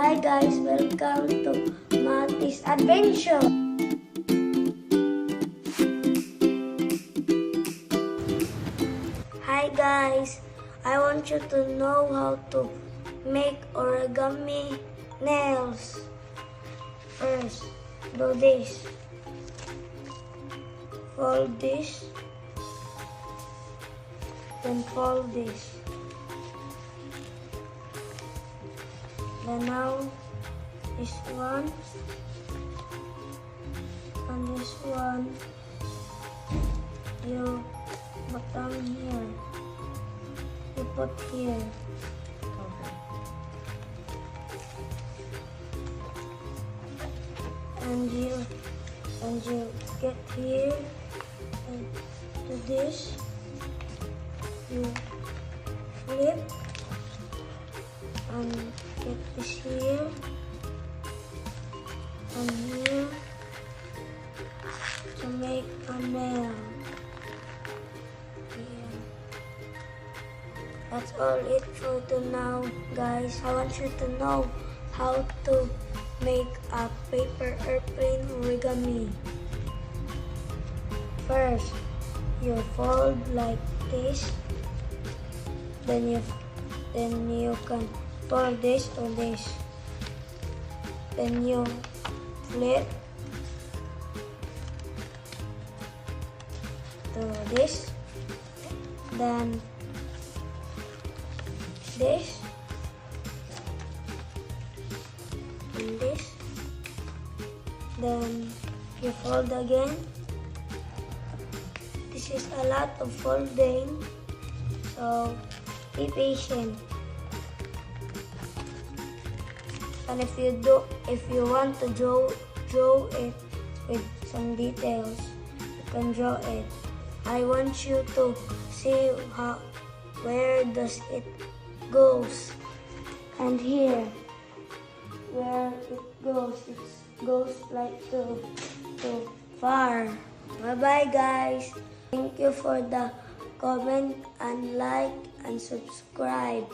Hi guys, welcome to Matti's Adventure. Hi guys, I want you to know how to make origami nails. First, do this. Fold this. Then fold this. Then now this one and this one you bottom here. You put here. Okay. And you get here and to this. You flip and get this here and here to make a nail. Here. That's all it for now, guys. I want you to know how to make a paper airplane origami. First, you fold like this. Then you can fold this to this. Then you flip to this. Then this and this. Then you fold again. This is a lot of folding, so be patient. And if you want to draw it with some details, you can draw it. I want you to see where does it goes, and here where it goes like too far. Bye bye guys. Thank you for the comment and like and subscribe.